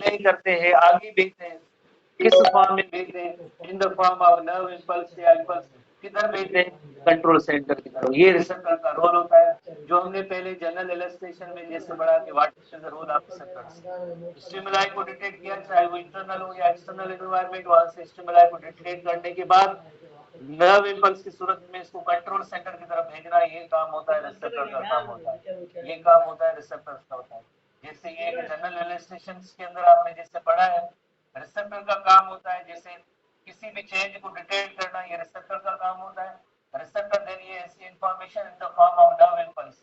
नहीं करते हैं, आगे भेजते हैं, किस फॉर्म में भेजते हैं, in the form of nerve impulse या इम्पल्स किधर भेजते हैं, कंट्रोल सेंटर की तरफ। ये रिसेप्टर का रोल होता है, जो हमने पहले जनरल इलस्ट्रेशन में जैसे पढ़ा कि what is the role of receptors. Stimuli को डिटेक्ट किया, चाहे वो इंटरनल हो या एक्सटर्नल एनवायरनमेंट, वहां से स्टिमुलाई को डिटेक्ट करने के बाद नर्व इम्पल्स की सूरत में इसको कंट्रोल सेंटर की तरफ भेजना, ये काम होता है रिसेप्टर का काम होता है, ये काम होता है रिसेप्टर्स का होता है। जैसे ये जनरल इलस्ट्रेशन के अंदर आपने जैसे पढ़ा है, रिसेप्टर का काम होता है जैसे किसी भी चेंज को डिटेक्ट करना, ये रिसेप्टर का काम होता है। रिसेप्टर देन ये ऐसी information in the form of nerve impulse,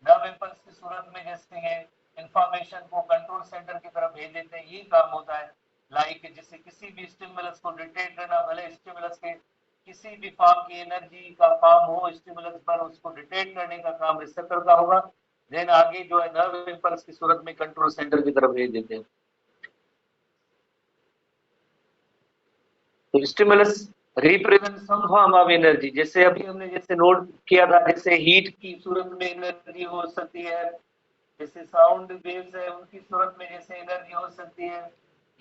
nerve impulse की सूरत में जैसे ये इंफॉर्मेशन को कंट्रोल सेंटर की तरफ भेज देते हैं, ये काम होता है। लाइक जैसे किसी भी स्टिमुलस को डिटेक्ट करना, भले स्टिमुलस के किसी भी फॉर्म की एनर्जी का फॉर्म हो स्टिमुलस पर, उसको डिटेक्ट करने का काम रिसेप्टर का होगा। देन आगे जो है नर्व इम्पल्स की सूरत में कंट्रोल सेंटर की तरफ भेज देते हैं। तो stimulus represent some form of energy, जैसे अभी हमने जैसे नोट किया था, जैसे हीट की सूरत में एनर्जी हो सकती है, जैसे साउंड वेव्स है उनकी सूरत में जैसे एनर्जी हो सकती है,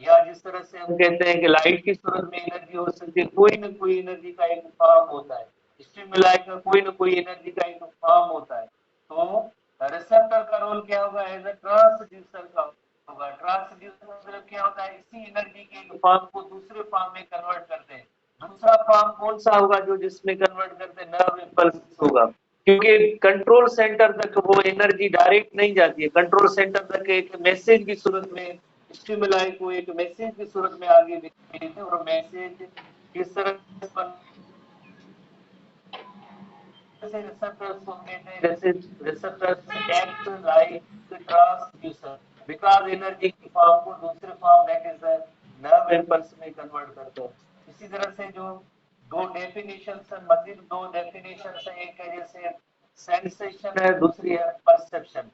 या जिस तरह से हम कहते हैं कि लाइट की सूरत में एनर्जी हो सकती है, कोई ना कोई एनर्जी का एक फॉर्म होता है, स्टिमुलाई का कोई ना कोई एनर्जी का एक फॉर्म होता है। तो रिसेप्टर का रोल क्या होगा, एज अ ट्रांसड्यूसर का होगा। ट्रांसड्यूसर मतलब क्या होता है, इसी एनर्जी के एक फॉर्म को दूसरे फॉर्म में कन्वर्ट करते हैं। दूसरा फॉर्म कौन सा होगा जो जिसमें कन्वर्ट करते हैं, नर्व इम्पल्स होगा, क्योंकि कंट्रोल सेंटर तक वो एनर्जी डायरेक्ट नहीं जाती है, कंट्रोल सेंटर तक एक मैसेज की सूरत में स्टिमुलाई को एक मैसेज की सूरत में आगे भेजते हैं, और मैसेज किस तरह से receptors को कहते हैं, receptors act like transducer because energy की फॉर्म को दूसरे form that is nerve impulse में कन्वर्ट करते हैं। इसी तरह से जो दो डेफिनेशन है, मजीद दो डेफिनेशन है, एक है जैसे सेंसेशन है, दूसरी है परसेप्शन।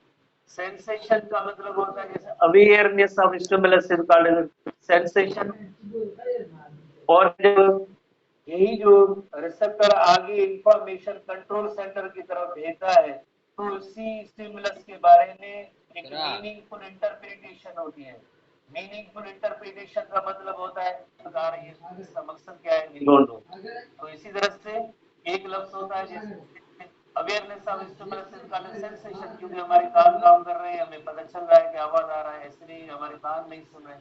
सेंसेशन का मतलब होता है जैसे awareness of stimulus is called sensation, और यही जो रिसेप्टर आगे इंफॉर्मेशन कंट्रोल सेंटर की तरफ भेजता है, तो उसी स्टिमुलस के बारे में एक मीनिंगफुल इंटरप्रिटेशन होती है। मीनिंगफुल इंटरप्रिटेशन का मतलब होता है इसका मकसद क्या है, डोंट नो। तो इसी तरह से एक लफ्ज होता है जैसे awareness of stimulus is called sensation, क्योंकि हमारे कान काम कर रहे हैं, हमें पता चल रहा है कि आवाज आ रहा है, ऐसे नहीं हमारे कान नहीं सुन रहे,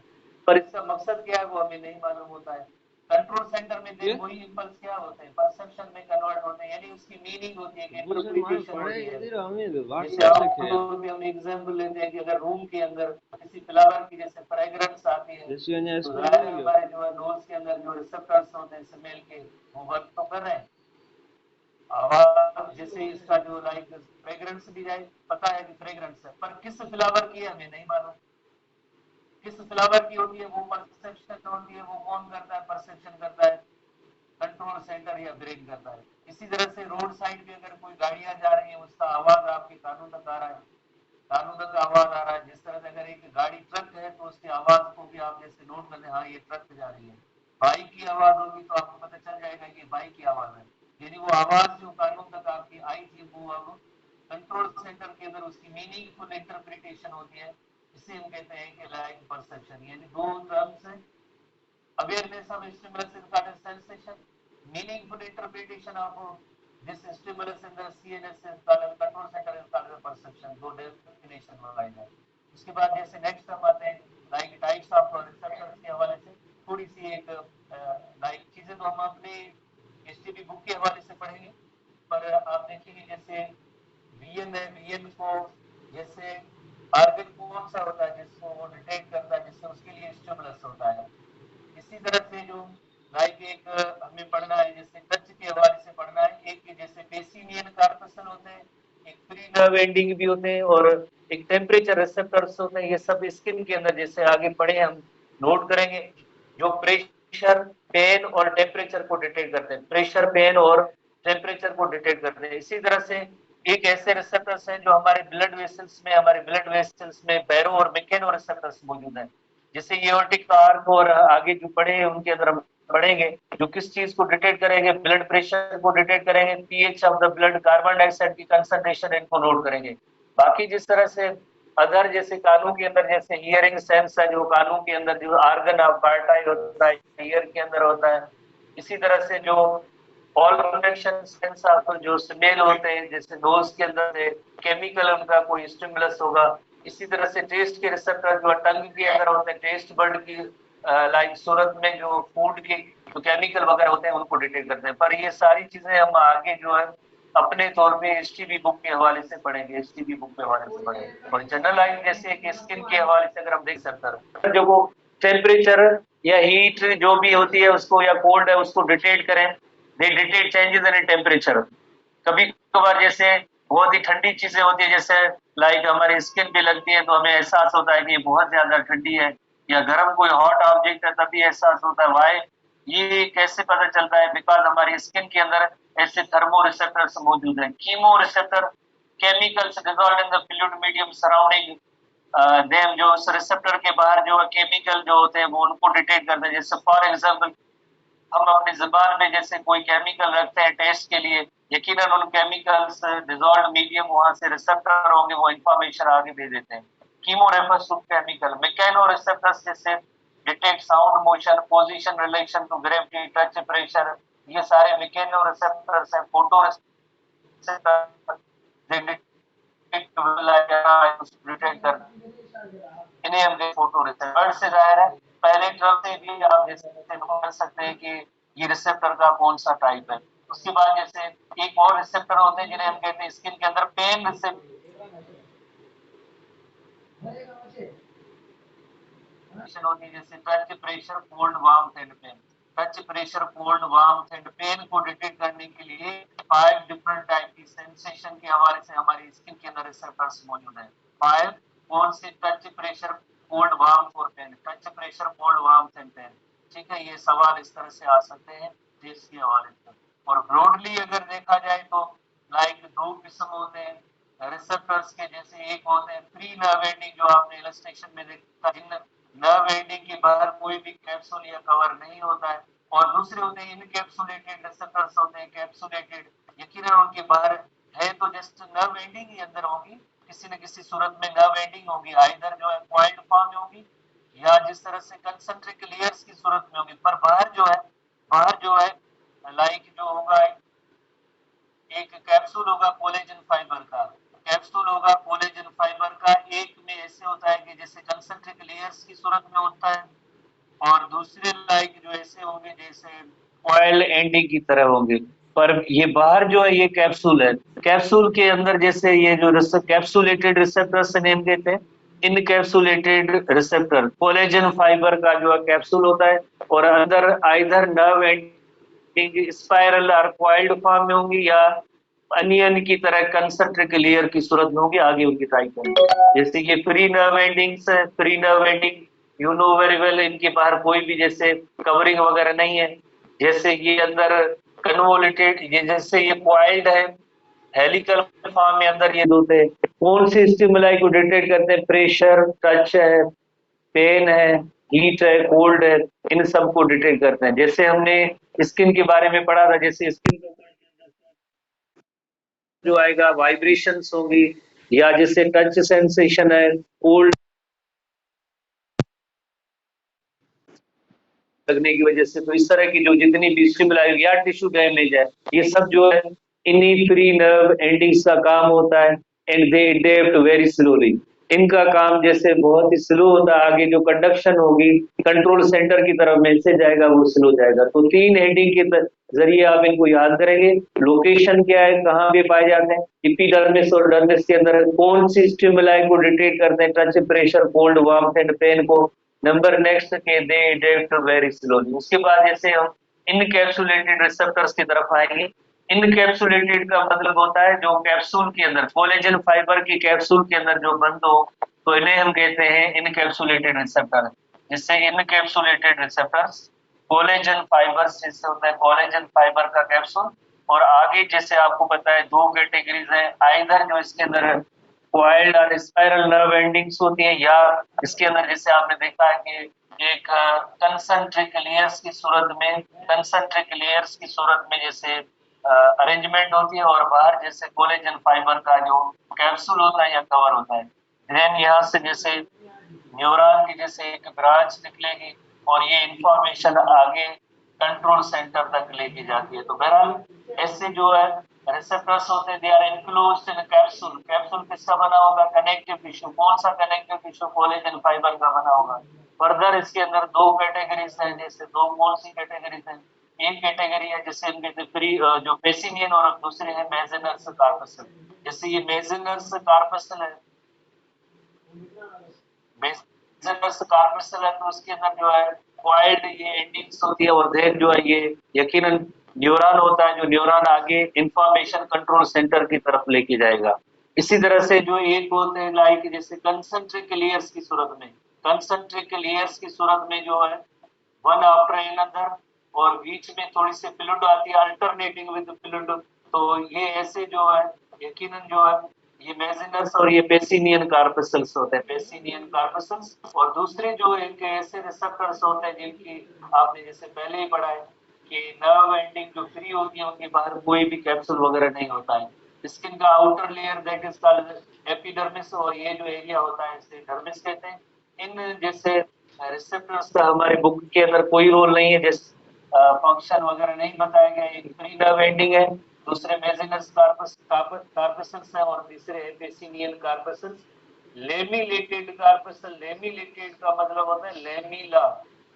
पर इसका मकसद क्या है वो हमें नहीं मालूम होता है। कंट्रोल सेंटर में देन वही इंपल्स क्या होते हैं, परसेप्शन में कन्वर्ट होते हैं, यानी उसकी मीनिंग होती है, इंटरप्रिटेशन होती है। जैसे आउटडोर में हम एग्जांपल लेते हैं कि अगर रूम के अंदर किसी फ्लावर की जैसे फ्रेग्रेंस आती है, तो जाहिर है हमारे जो है नोज के अंदर जो रिसेप्टर्स होते हैं स्मेल के, वो वर्क तो कर रहे हैं। आवाज जैसे इसका जो लाइक फ्रेग्रेंस भी जाए, पता है कि फ्रेग्रेंस है, पर किस फ्लावर की है हमें नहीं मालूम, किस फ्लावर की होती है वो परसेप्शन होती है, वो कौन करता है, परसेप्शन करता है कंट्रोल सेंटर या ब्रेन करता है। इसी तरह से रोड साइड पे अगर कोई गाड़ियां जा रही है, उसका आवाज आपके कानों तक आ रहा है, कानों तक आवाज आ रहा है। जिस तरह से अगर एक गाड़ी ट्रक है तो उसकी आवाज को भी आप जैसे नोट कर लें, हाँ ये ट्रक जा रही है। बाइक की आवाज होगी तो आपको पता चल जाएगा कि बाइक की आवाज है, यानी वो आवाज जो कानों तक आपकी आई थी वो अब कंट्रोल सेंटर के अंदर उसकी मीनिंगफुल इंटरप्रिटेशन होती है। इसे हम कहते हैं कि लाइक परसेप्शन, यानी दो टर्म्स है, awareness of stimulus is called as sensation, meaningful interpretation of this stimulus in the CNS is called as control center is called as perception, दो डेफिनेशन वाइज है। उसके बाद जैसे नेक्स्ट हम आते हैं लाइक टाइप्स ऑफ रिसेप्टर्स के हवाले से थोड़ी सी एक लाइक चीजें तो हम अपने एसटीबी बुक के हवाले से पढ़ेंगे, पर आप देखेंगे जैसे वीएन है, वीएन को जैसे आर्गन कौन सा होता है जिसको वो डिटेक्ट करता है, जिससे उसके लिए स्टिमुलस होता है। इसी तरह से जो लाइक एक हमें पढ़ना है जैसे टच के हवाले से पढ़ना है, एक जैसे पेसिनियन कार्पसल होते हैं, एक प्री नर्व एंडिंग भी होते हैं, और एक टेम्परेचर रिसेप्टर्स होते हैं। ये सब स्किन के अंदर जैसे आगे पढ़े हम नोट करेंगे, जो प्रेशर पेन और टेम्परेचर को डिटेक्ट करते हैं, प्रेशर पेन और टेम्परेचर को डिटेक्ट करते हैं। इसी तरह से एक ऐसे रिसेप्टर्स हैं जो हमारे ब्लड वेसल्स में बैरो और मैकेनो रिसेप्टर्स मौजूद हैं। जैसे एओर्टिक आर्क और आगे जो पढ़े हैं उनके अंदर हम पढ़ेंगे जो किस चीज को डिटेक्ट करेंगे, ब्लड प्रेशर को डिटेक्ट करेंगे, pH of the blood, carbon dioxide की कंसंट्रेशन, इनको नोट करेंगे। बाकी जिस तरह से अदर जैसे कानों के अंदर जैसे हियरिंग सेंस है, जो कानों के अंदर जो आर्गन ऑफ कार्टाई होता है, ईयर के अंदर होता है। इसी तरह से जो ऑल प्रोटेक्शन सेंस ऑफ जो स्मेल होते हैं, जैसे नोज के अंदर से केमिकल उनका कोई स्टिमुलस होगा। इसी तरह से टेस्ट के रिसेप्टर जो टंग के अंदर होते हैं, टेस्ट बर्ड की लाइक सूरत में जो फूड के जो केमिकल वगैरह होते हैं उनको डिटेक्ट करते हैं। पर ये सारी चीजें हम आगे जो है अपने तौर पे एसटीबी बुक के हवाले से पढ़ेंगे, एसटीबी बुक के हवाले से पढ़ेंगे। और जनरलाइज जैसे कि स्किन के हवाले से अगर हम देख सकते हैं, जो वो टेम्परेचर या हीट जो भी होती है उसको, या कोल्ड है उसको डिटेक्ट करें। दे डिटेक्ट चेंजेस इन टेम्परेचर। कभी कभार जैसे बहुत ही ठंडी चीजें होती है, जैसे लाइक हमारी स्किन पे लगती है तो हमें एहसास होता है कि बहुत ज्यादा ठंडी है, या गर्म कोई हॉट ऑब्जेक्ट है तभी एहसास होता है। वाई ये कैसे पता चलता है? बिकॉज हमारी स्किन के अंदर ऐसे थर्मो रिसेप्टर्स मौजूद हैं। Chemo receptor chemicals dissolve in the fluid medium surrounding them, जो उस रिसेप्टर के बाहर जो केमिकल जो होते हैं वो उनको डिटेक्ट करते हैं। जैसे फॉर एग्जांपल हम अपनी जुबान में जैसे कोई केमिकल रखते हैं टेस्ट के लिए, यकीनन उन केमिकल्स डिजॉल्व मीडियम वहां से रिसेप्टर होंगे, वो इंफॉर्मेशन आगे दे देते हैं। Chemo refers to chemical. Mechano receptors जैसे detect sound, motion, position, relation to gravity, touch, pressure, ये सारे मैकेनो रिसेप्टर्स हैं। फोटो रिसेप्टर डिटेक्ट कर, इन्हें हम फोटो रिसेप्टर से जाहिर है पहले ड्रग से भी आप जैसे कर सकते हैं कि ये रिसेप्टर का कौन सा टाइप है। उसके बाद जैसे एक और रिसेप्टर होते हैं जिन्हें हम कहते हैं स्किन के अंदर पेन रिसेप्टर होती है, जैसे touch, pressure, cold, warmth and pain. Touch, pressure, cold, warmth and pain को डिटेक्ट करने के लिए 5 डिफरेंट टाइप की सेंसेशन के हवाले से हमारी स्किन के अंदर रिसेप्टर्स मौजूद हैं। 5 कौन से? टच, प्रेशर, कोल्ड, वार्मथ और पेन। Touch, pressure, cold, warmth and pain. ठीक है, ये सवाल इस तरह से आ सकते हैं टेस्ट के हवाले से। और ब्रॉडली अगर देखा जाए तो लाइक 2 किस्म होते हैं रिसेप्टर्स के। जैसे एक होते हैं फ्री नर्व एंडिंग, जो आपने इलस्ट्रेशन में देखा, जिन नर्व एंडिंग के बाहर कोई भी कैप्सूल या कवर नहीं होता है। और दूसरे होते हैं इनकैप्सुलेटेड रिसेप्टर्स होते हैं, कैप्सुलेटेड, यकीनन उनके बाहर है तो जस्ट नर्व एंडिंग ही अंदर होगी, किसी न किसी सूरत में नर्व एंडिंग होगी, आइदर जो है क्वाइल्ड फॉर्म में होगी या जिस तरह से कंसंट्रिक लेयर्स की सूरत में होगी। पर बाहर जो है लाइक जो होगा एक कैप्सूल होगा कोलेजन फाइबर का, कैप्सूल होगा कोलेजन फाइबर का। एक में ऐसे होता है कि जैसे कंसंट्रिक लेयर्स की सूरत में होता है, और दूसरे लाइक जो ऐसे होंगे जैसे कॉइल एंडिंग की तरह होंगे। पर ये बाहर जो है ये कैप्सूल है। कैप्सूल के अंदर जैसे ये जो कैप्सुलेटेड रिसेप्टर से नेम देते हैं, इनकैप्सुलेटेड रिसेप्टर कोलेजन फाइबर का जो है कैप्सूल होता है, और अंदर आइदर नर्व एंडिंग स्पाइरल और कॉइल्ड फॉर्म में होंगी, या अनियन की तरह कंसंट्रिक लेयर की सूरत में होगी। आगे उनकी टाइप होंगी। जैसे ये फ्री नर्व एंडिंग्स है, free nerve ending you know very well, इनके बाहर कोई भी जैसे कवरिंग वगैरह नहीं है। जैसे ये अंदर कन्वोलेटेड, ये जैसे ये कॉइल्ड है, हेलिकल फॉर्म में अंदर ये होते हैं। कौन से स्टिमुलाई को डिटेक्ट करते हैं? प्रेशर, टच है, पेन है, हीट है, कोल्ड है, इन सब को डिटेक्ट करते हैं। जैसे हमने स्किन के बारे में पढ़ा था, जैसे स्किन जो आएगा वाइब्रेशंस होंगी, या जैसे टच सेंसेशन है, कोल्ड लगने की वजह से, तो इस तरह की जो जितनी भी स्टिमुलाई या टिश्यू डैमेज है, ये सब जो है इन्हीं फ्री नर्व एंडिंग्स का काम होता है। And they adapt very slowly. इनका काम जैसे बहुत ही स्लो होता है, आगे जो कंडक्शन होगी कंट्रोल सेंटर की तरफ मैसेज जाएगा वो स्लो जाएगा। तो 3 हेडिंग के जरिए आप इनको याद करेंगे। लोकेशन क्या है, कहाँ पे पाए जाते हैं? एपिडर्मिस और डर्मिस के अंदर। कौन सी स्टिमुलाई को डिटेक्ट करते हैं? Touch, pressure, cold, warmth and pain को। नंबर नेक्स्ट के दे अडेप्ट वेरी स्लोली। उसके बाद जैसे हम इनकैप्सुलेटेड रिसेप्टर्स की तरफ आएंगे। इनकैप्सुलेटेड का मतलब होता है जो कैप्सूल के अंदर, कोलेजन फाइबर की कैप्सूल के अंदर जो बंद हो, तो इन्हें हम कहते हैं इनकैप्सुलेटेड रिसेप्टर। जिससे इनकैप्सुलेटेड रिसेप्टर्स कोलेजन फाइबर से होता है, कोलेजन फाइबर का कैप्सूल। और आगे जैसे आपको पता है 2 कैटेगरीज है, आइदर जो इसके अंदर कॉइल्ड और स्पाइरल नर्व एंडिंग्स होती है, या इसके अंदर जैसे आपने देखा है कि एक कंसंट्रिक लेयर्स की सूरत में, कंसंट्रिक लेयर्स की सूरत में जैसे अरेंजमेंट होती है, और बाहर जैसे कोलेजन फाइबर का जो कैप्सूल होता है या कवर होता है। देन यहाँ से जैसे न्यूरॉन की जैसे एक ब्रांच निकलेगी और ये इंफॉर्मेशन आगे कंट्रोल सेंटर तक लेके जाती है। तो बहरहाल ऐसे जो है रिसेप्टर्स होते हैं, they are enclosed in capsule. Capsule किसका बना होगा? Connective tissue. कौन सा कनेक्टिव टिश्यू? कोलेजन फाइबर का बना होगा। फर्दर इसके अंदर दो कैटेगरीज हैं, जैसे दो कौन सी कैटेगरीज हैं? एक कैटेगरी है जिसे हम कहते हैं फ्री, जो पेसिनियन, और दूसरे है मेसेनर्स कार्पसल। जैसे ये मेसेनर्स कार्पसल है, मेसेनर्स कार्पसल है, तो उसके अंदर जो है क्वाइल्ड ये एंडिंग्स होती है, और देन जो है ये यकीनन न्यूरॉन होता है, जो न्यूरॉन आगे इंफॉर्मेशन कंट्रोल सेंटर की तरफ लेके जाएगा। इसी तरह से जो एक होते हैं लाइक जैसे कंसंट्रिक लेयर्स की सूरत में, कंसंट्रिक लेयर्स की सूरत में जो है वन आफ्टर अनदर, और बीच में थोड़ी सी फ्लूइड आती है अल्टरनेटिंग विद फ्लूइड। तो ये ऐसे जो है यकीनन जो है ये मेसेनर्स और ये पेसिनियन कार्पसल्स होते हैं, पेसिनियन कार्पसल्स। और दूसरे जो एक ऐसे रिसेप्टर्स होते हैं जिनकी आपने जैसे पहले ही पढ़ा है कि नर्व एंडिंग जो फ्री होती है उनके बाहर कोई भी कैप्सूल वगैरह नहीं होता है। स्किन का outer layer that is called epidermis, और ये जो एरिया होता है इसे डर्मिस कहते हैं। इन जैसे रिसेप्टर्स का हमारे बुक के अंदर कोई रोल नहीं है, जैसे फंक्शन वगैरह नहीं बताया गया। एक फ्री नर्व एंडिंग है, दूसरे मेसेनर्स कार्पसल्स है, और तीसरे है पेसिनियन कार्पसल्स। लेमिलेटेड कार्पसल, लेमिलेटेड का मतलब होता है लेमिला।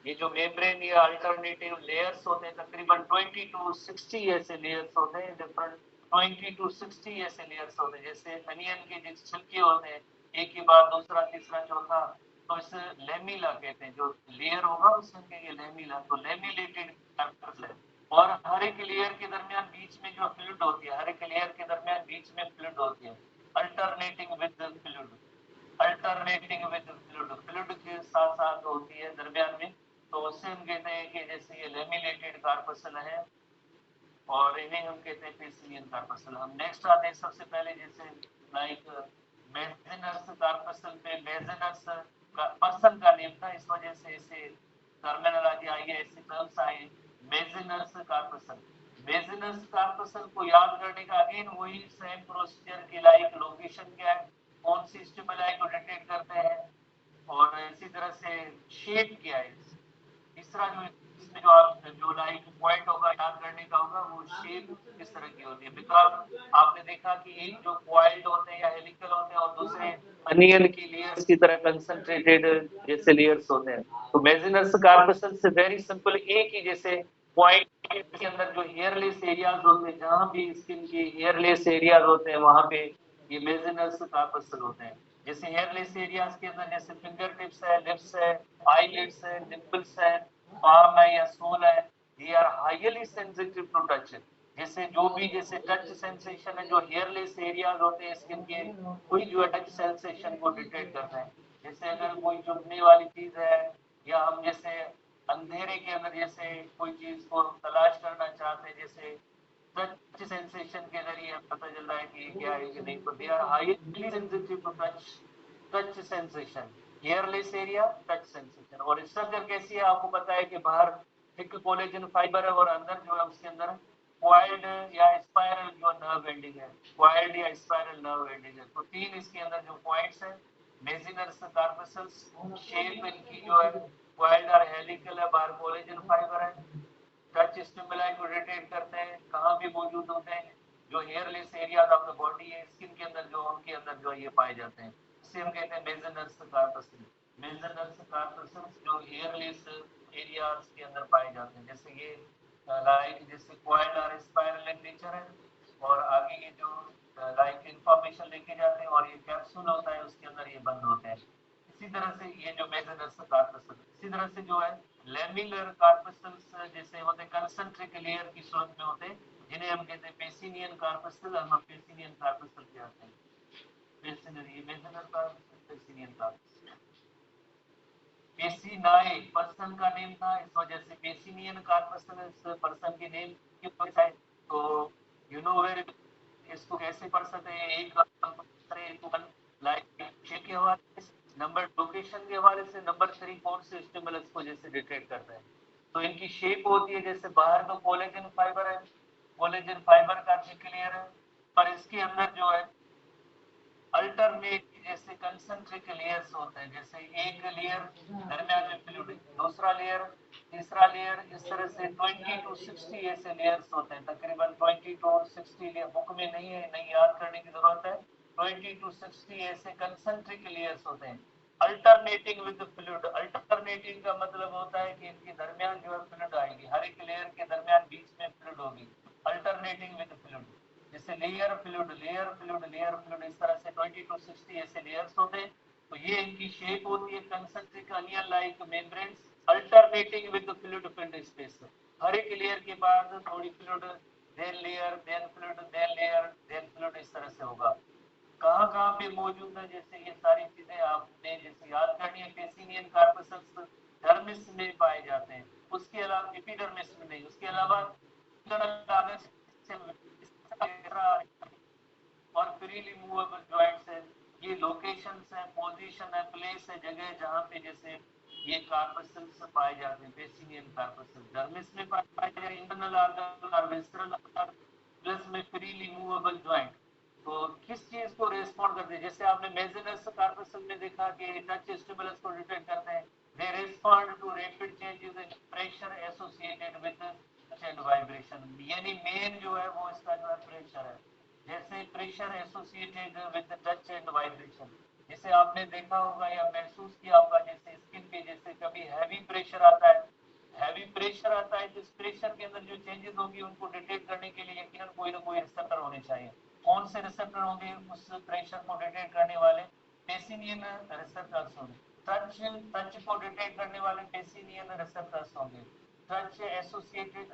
ये जो मेम्ब्रेन या अल्टरनेटिव लेयर्स होते हैं तकरीबन 20 to 60 ऐसे लेयर्स होते हैं, डिफरेंट 20 to 60 ऐसे लेयर्स होते हैं। जैसे अनियन के जिस छिलके होते हैं, एक के बाद दूसरा तीसरा चौथा, तो इसे लेमिला कहते हैं। जो लेयर होगा उसमें ये लेमिला, तो लेमिलेटेड कार्पसल है। और हर एक लेयर के दरमियान बीच में जो फ्लूइड होती है, हर एक लेयर के दरमियान बीच में फ्लूइड होती है, alternating with fluid, alternating with fluid, fluid के साथ साथ होती है दरमियान में। तो उससे हम कहते हैं कि जैसे ये लेमिलेटेड कार्पसल है, और इन्हें हम कहते हैं पेसिनियन कार्पसल। हम नेक्स्ट आते हैं सबसे पहले जैसे लाइक मेसेनर्स कार्पसल पे। मेसेनर्स का पर्सन का नेम था, इस वजह से इसे टर्मिनोलॉजी आई है, ऐसे टर्म्स आए। मेसेनर्स कार्पसल, मेसेनर्स कार्पसल को याद करने का अगेन वही सेम प्रोसीजर की लाइक लोकेशन क्या है, कौन सी स्टिमुलाई को डिटेक्ट करते हैं, और इसी तरह से शेप क्या है। तीसरा जो इसमें जो आप जो लाइक पॉइंट होगा याद करने का होगा, वो शेप किस तरह की होती है। बिकॉज आपने देखा कि एक जो क्वाइल्ड होते हैं या हेलिकल होते हैं, और दूसरे अनियन की लेयर्स की तरह कंसंट्रेटेड जैसे लेयर्स होते हैं। तो मेसेनर्स कार्पसल से वेरी सिंपल एक ही जैसे पॉइंट के अंदर जो हेयरलेस एरियाज होते हैं, जहां भी स्किन के हेयरलेस एरियाज होते हैं वहां पे ये मेसेनर्स कार्पसल होते हैं। जैसे हेयरलेस एरियाज के अंदर जैसे फिंगर टिप्स है, लिप्स है, आईलिड्स है, निपल्स है, पाम है या सोल है, they are highly sensitive to touch. जैसे जो भी जैसे टच सेंसेशन है, जो हेयरलेस एरियाज होते हैं स्किन के, कोई जो है टच सेंसेशन को डिटेक्ट करते हैं। जैसे अगर कोई चुभने वाली चीज है, या हम जैसे अंधेरे के अंदर जैसे कोई चीज को तलाश करना चाहते हैं, जैसे टच सेंसेशन के जरिए हमें पता चल रहा है कि क्या है कि नहीं। तो they are highly sensitive to touch, touch sensation, hairless area, touch sensation. और स्ट्रक्चर कैसी है आपको पता है कि बाहर थिक कोलेजन फाइबर है, और अंदर जो है उसके अंदर क्वाइल्ड या स्पाइरल जो नर्व एंडिंग है, क्वाइल्ड या स्पाइरल नर्व एंडिंग है। तो तीन इसके अंदर जो पॉइंट्स है, मेसिनर्स कार्पसल्स, शेप इनकी जो है क्वाइल्ड और हेलिकल है, बाहर कोलेजन फाइबर है, टच स्टिमुलाई को डिटेक्ट करते हैं, कहाँ भी मौजूद होते हैं, जो hairless areas of the body है स्किन के अंदर, जो उनके अंदर जो ये पाए जाते हैं, इसे हम कहते हैं मेसेनर्स कार्पसल। मेसेनर्स कार्पसल जो हेयरलेस एरियाज के अंदर पाए जाते हैं। जैसे ये लाइक जैसे क्वाइल और स्पाइरल इन नेचर है, और आगे ये जो लाइक इंफॉर्मेशन लेके जाते हैं, और ये कैप्सूल होता है उसके अंदर ये बंद होते हैं। इसी तरह से ये जो मेसेनर्स कार्पसल, इसी तरह से जो है लेमिलर कार्पसल्स जैसे होते हैं कंसंट्रिक लेयर की सूरत में होते हैं, जिन्हें हम कहते हैं पेसिनियन कार्पसल। हम पेसिनियन कार्पसल कहते हैं, पेसिनरी मेसेनर कार्पसल, पेसिनियन कार्पसल। पेसिनाए पर्सन का नेम था, इस वजह से पेसिनियन कार्पसल इस पर्सन के नेम की वजह है। तो यू नो वेर इसको कैसे पढ़ सकते हैं, एक लाइक के हवाले से, नंबर लोकेशन के हवाले से, नंबर 3 कौन से स्टिमुलस को जैसे डिटेक्ट करता है। तो इनकी शेप होती है, जैसे बाहर तो कोलेजन फाइबर है, कोलेजन फाइबर का थिक लेयर है, पर इसके अंदर जो है अल्टरनेट जैसे कंसंट्रिक लेयर्स होते हैं, जैसे एक लेयर दरमियान में फ्लूइड, दूसरा लेयर, तीसरा लेयर, इस तरह से 20 to 60 ऐसे लेयर्स होते हैं, तकरीबन 20 to 60 लेयर, बुक में नहीं है, नहीं याद करने की जरूरत है, 20 to 60 ऐसे कंसंट्रिक लेयर्स होते हैं। अल्टरनेटिंग विद फ्लूइड, अल्टरनेटिंग का मतलब होता है कि इनके दरमियान जो है फ्लूइड आएगी, हर एक लेयर के दरमियान बीच में फ्लूइड होगी, अल्टरनेटिंग विद फ्लूइड, जैसे layer fluid layer fluid layer fluid, इस तरह से 20 to 60 ऐसे लेयर्स होते हैं। तो ये इनकी शेप होती है concentric onion like membranes alternating with fluid filled space, हर एक लेयर के बाद थोड़ी fluid, then layer, then fluid, then layer, then fluid, इस तरह से होगा। कहाँ कहाँ पे मौजूद है, जैसे ये सारी चीजें आपने जैसे याद करनी है, पेसिनियन कार्पसल्स डर्मिस में पाए जाते हैं, उसके अलावा एपिडर्मिस में नहीं, उसके अलावा और फ्रीली मूवेबल जॉइंट्स है, ये लोकेशंस है, पोजीशन है, प्लेस है, जगह जहाँ पे जैसे ये कार्पसल्स पाए जाते हैं, पेसिनियन कार्पसल्स डर्मिस में पाए जाते हैं, इंटरनल ऑर्गन और वेस्ट्रल ऑर्गन प्लस में फ्रीली मूवेबल जॉइंट। तो किस चीज को रेस्पॉन्ड करते हैं, जैसे आपने मेजनस कार्पसल में देखा कि टच स्टिमुलस को डिटेक्ट करते हैं, they respond to rapid changes in pressure associated with touch and vibration, यानी मेन जो है वो इसका जो है प्रेशर है, जैसे pressure associated with touch and vibration, जैसे आपने देखा होगा या महसूस किया होगा, जैसे स्किन पे जैसे कभी हैवी प्रेशर आता है, हैवी प्रेशर आता है तो इस प्रेशर के अंदर जो चेंजेस होगी उनको डिटेक्ट करने के लिए यकीनन कोई ना कोई रिसेप्टर होने चाहिए। कौन से रिसेप्टर होंगे उस प्रेशर को डिटेक्ट करने वाले? पेसिनियन रिसेप्टर्स होंगे। टच टच को डिटेक्ट करने वाले पेसिनियन रिसेप्टर्स होंगे। Touch associated,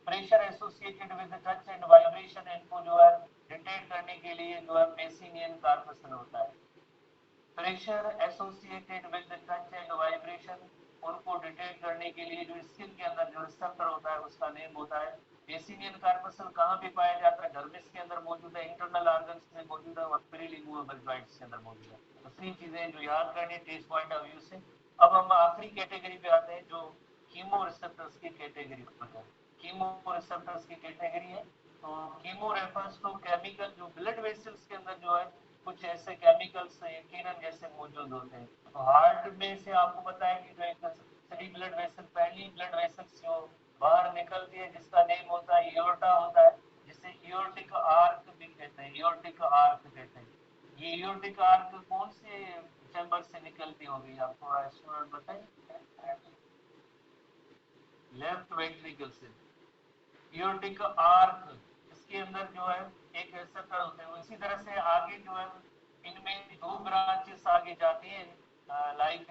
pressure associated with touch and vibration, इनको जो है डिटेक्ट करने के लिए जो है पेसिनियन कार्पसल होता है। Pressure associated with touch and vibration, उनको डिटेक्ट करने के लिए जो स्किन के अंदर जो रिसेप्टर होता है उसका नेम होता है पेसिनियन कार्पसल। कहाँ पे पाया जाता है? डर्मिस के अंदर मौजूद है, इंटरनल ऑर्गन्स में मौजूद है और फ्रीली मूवेबल जॉइंट्स के अंदर मौजूद है। तो तीन चीजें जो याद करनी टेस्ट पॉइंट ऑफ व्यू से। अब हम आखिरी कैटेगरी पे आते हैं जो कीमो रिसेप्टर्स की कैटेगरी होता है। कीमो रिसेप्टर्स की कैटेगरी है, तो कीमो रेफर्स टू केमिकल, जो ब्लड वेसल्स के अंदर जो है कुछ ऐसे केमिकल्स यकीनन जैसे मौजूद होते हैं। तो हार्ट में से आपको पता है कि जो एक दूसरी ब्लड वेसल, पहली ब्लड वेसल जो बाहर निकलती है जिसका नेम होता है एओर्टा होता है, जिसे एओर्टिक आर्क भी कहते हैं, एओर्टिक आर्क कहते हैं। ये एओर्टिक आर्क कौन से चैम्बर से निकलती होगी, आप थोड़ा स्टूडेंट बताएं। लेफ्ट वेंट्रिकल से एओर्टिक आर्क, इसके अंदर जो है एक रिसेप्टर होते हैं। इसी तरह से आगे जो है इनमें दो ब्रांचेस आगे जाती हैं, लाइक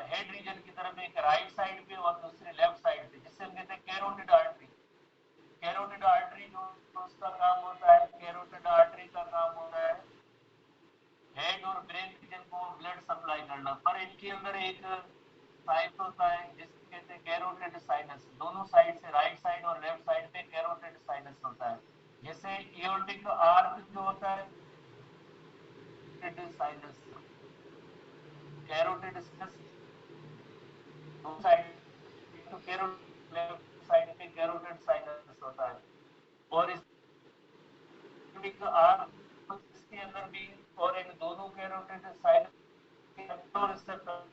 हेड रीजन की तरफ एक राइट साइड पे और दूसरी लेफ्ट साइड पे, जिससे हम कहते हैं कैरोटिड आर्टरी। कैरोटिड आर्टरी जो उसका काम होता है, कैरोटिड आर्टरी का काम होता है हेड और ब्रेन रीजन को ब्लड सप्लाई करना, पर इनके अंदर एक साइट होता है जिसको कहते हैं कैरोटिड साइनस, दोनों साइड से राइट साइड और लेफ्ट साइड पे कैरोटिड साइनस होता है। जैसे एओर्टिक आर्क जो होता है साइनस, कैरोटिड साइनस दो साइड, तो कैरोटिड लेफ्ट साइड पे कैरोटिड साइनस होता है। और इस एओर्टिक आर्क इसके अंदर भी और इन दोनों कैरोटिड साइनस के रिसेप्टर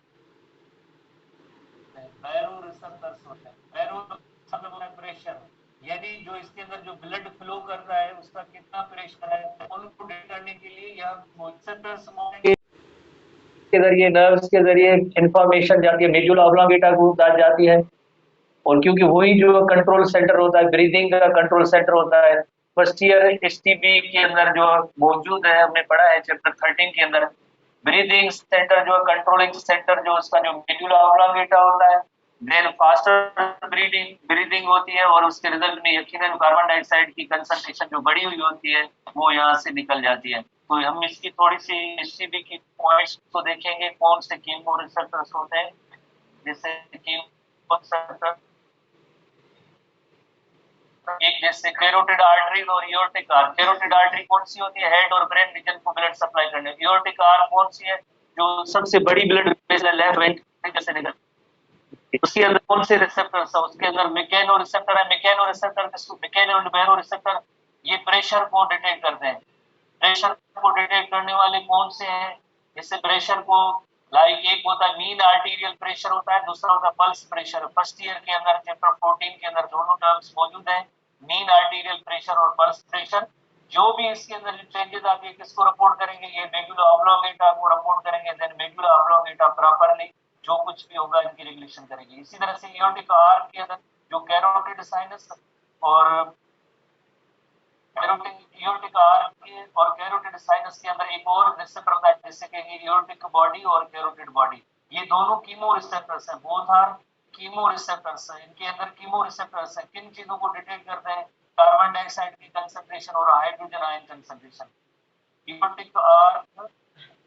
बैरो रिसेप्टर्स होते हैं। बैरो मतलब प्रेशर, यानी जो इसके अंदर जो ब्लड फ्लो कर रहा है उसका कितना प्रेशर है उनको डिटेक्ट करने के लिए यह रिसेप्टर्स के जरिए, नर्व्स के जरिए इंफॉर्मेशन जाती है, मेडुला ऑब्लोंगेटा को जाती है। और क्योंकि वही जो कंट्रोल सेंटर होता है, ब्रीदिंग का कंट्रोल सेंटर होता है, फर्स्ट ईयर एसटीबी के अंदर जो मौजूद है, हमने पढ़ा है चैप्टर 13 के अंदर, ब्रीदिंग सेंटर जो कंट्रोलिंग सेंटर जो उसका जो मेडुला ऑब्लोंगेटा होता है, देन फास्टर ब्रीदिंग ब्रीदिंग होती है और उसके रिजल्ट में यकीनन कार्बन डाइऑक्साइड की कंसंट्रेशन जो बढ़ी हुई होती है वो यहाँ से निकल जाती है। तो हम इसकी थोड़ी सी एसटीबी की पॉइंट्स को देखेंगे, कौन से कीमो रिसेप्टर्स होते हैं। जैसे कीमो रिसेप्टर एक जैसे कैरोटिड आर्टरी और एओर्टिक आर्क। कैरोटिड आर्टरी कौन सी होती है? हेड और ब्रेन रीजन को ब्लड सप्लाई करने। एओर्टिक आर्क कौन सी है? जो सबसे बड़ी ब्लड वेसल लेफ्ट वेंट्रिकल से निकल, उसके अंदर कौन से रिसेप्टर्स है? उसके अंदर मैकेनो रिसेप्टर है। Mechanoreceptor, mechano and baroreceptor, ये प्रेशर को डिटेक्ट करते हैं। प्रेशर को डिटेक्ट करने वाले कौन से हैं? जैसे प्रेशर को एक होता है मीन आर्टीरियल प्रेशर होता है, दूसरा होता है पल्स प्रेशर। फर्स्ट ईयर के अंदर चैप्टर 14 के अंदर दोनों टर्म्स मौजूद है, मीन आर्टीरियल प्रेशर और पल्स प्रेशर। जो भी इसके अंदर चेंजेस आती है किसको रिपोर्ट करेंगे, ये मेडुला ऑब्लोंगेटा को रिपोर्ट करेंगे, देन मेडुला ऑब्लोंगेटा प्रॉपर्ली जो कुछ भी होगा इनकी रेगुलेशन करेगी। इसी तरह से एओर्टिक आर्क के अंदर जो कैरोटिड साइनस और एओर्टिक आर्क और कैरोटिड साइनस के अंदर एक और रिसेप्टर होता है जिससे कहेंगे एओर्टिक बॉडी और कैरोटिड बॉडी। ये दोनों कीमो रिसेप्टर्स हैं, बोथ आर कीमो रिसेप्टर्स हैं। इनके अंदर कीमो रिसेप्टर्स हैं, किन चीजों को डिटेक्ट करते हैं, कार्बन डाइऑक्साइड की कंसंट्रेशन और hydrogen ion concentration. Aortic arch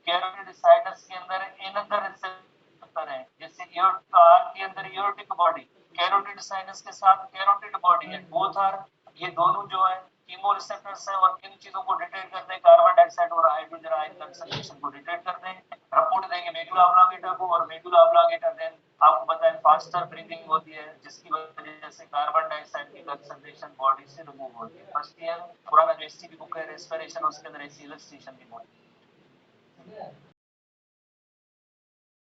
carotid sinus के अंदर इनर रिसेप्टर है, जैसे एओर्टिक आर्क के अंदर एओर्टिक बॉडी, कैरोटिड साइनस के साथ कैरोटिड बॉडी है, बोथ आर, ये दोनों जो है कीमो रिसेप्टर्स है और किन चीजों को डिटेक्ट करते हैं, कार्बन डाइऑक्साइड और हाइड्रोजन आयन कंसंट्रेशन को डिटेक्ट करते हैं। रिपोर्ट देंगे मेडुला ऑब्लोंगेटा को, और मेडुला ऑब्लोंगेटा देन आपको पता है फास्टर ब्रीथिंग होती है जिसकी वजह से कार्बन डाइऑक्साइड की कंसंट्रेशन बॉडी से रिमूव होती है। फर्स्ट ईयर पुराना जो एसटीपी बुक है रेस्पिरेशन, उसके अंदर ऐसी इलस्ट्रेशन भी मौजूद है।